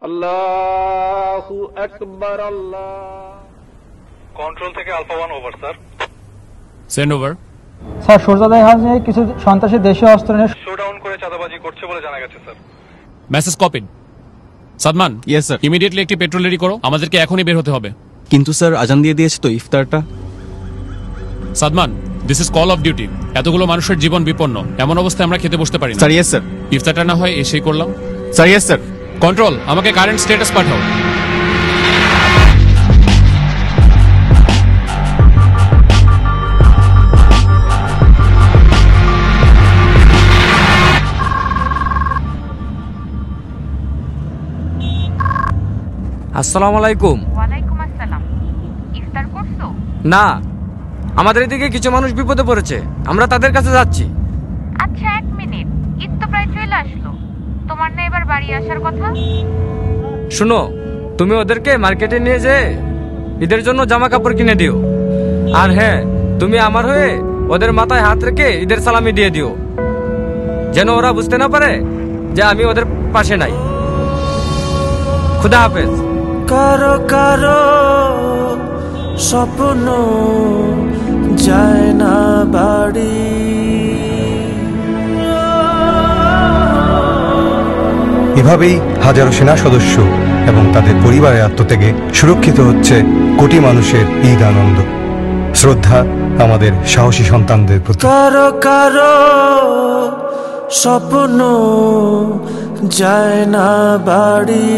আল্লাহু আকবার। আল্লাহ। কন্ট্রোল থেকে alpha 1 over sir. Send over. Sir সুরজাদের হাতে কিছু সন্ত্রাসী দেশীয় অস্ত্র নিয়ে শোডাউন করে চাঁদাবাজি করছে বলে জানা গেছে sir. Message copied. Sadman. Yes sir. Immediately একটি পেট্রোল রেডি করো, আমাদেরকে এখনই বের হতে হবে। কিন্তু স্যার আজান দিয়ে দিয়েছে তো ইফতারটা। Sadman, this is call of duty. এতগুলো মানুষের জীবন বিপন্ন, এমন অবস্থায় আমরা খেতে বসতে পারি না। Sir yes sir. ইফতারটা না হয় এসেই করলাম। Sir yes sir. কন্ট্রোল, আমাকে কারেন্ট স্ট্যাটাস পাঠাও। আসসালামু আলাইকুম। ওয়ালাইকুম আসসালাম। ইফতার করছো? না, আমাদের এদিকে কিছু মানুষ বিপদে পড়েছে, আমরা তাদের কাছে যাচ্ছি। আচ্ছা, 1 মিনিট, ঈদ তো প্রায় চলে আসলো, তোমার না এবার বাড়ি আসার কথা? শুনো, তুমি ওদেরকে মার্কেটে নিয়ে যেয়ে ঈদের জন্য জামা কাপড় কিনে দিও। আর হ্যাঁ, তুমি আমার হয়ে ওদের মাথায় হাত রেখে ঈদের সালামি দিয়ে দিও, যেন ওরা বুঝতে না পারে যে আমি ওদের পাশে নাই। খুদা হাফেজ। কারো কারো স্বপ্ন যায় না বাড়ি, এভাবেই হাজারো সেনা সদস্য এবং তাদের পরিবারের আত্মত্যাগে সুরক্ষিত হচ্ছে কোটি মানুষের ঈদ আনন্দ। শ্রদ্ধা আমাদের সাহসী সন্তানদের প্রতি। কারো কারো স্বপ্ন যায় না বাড়ি।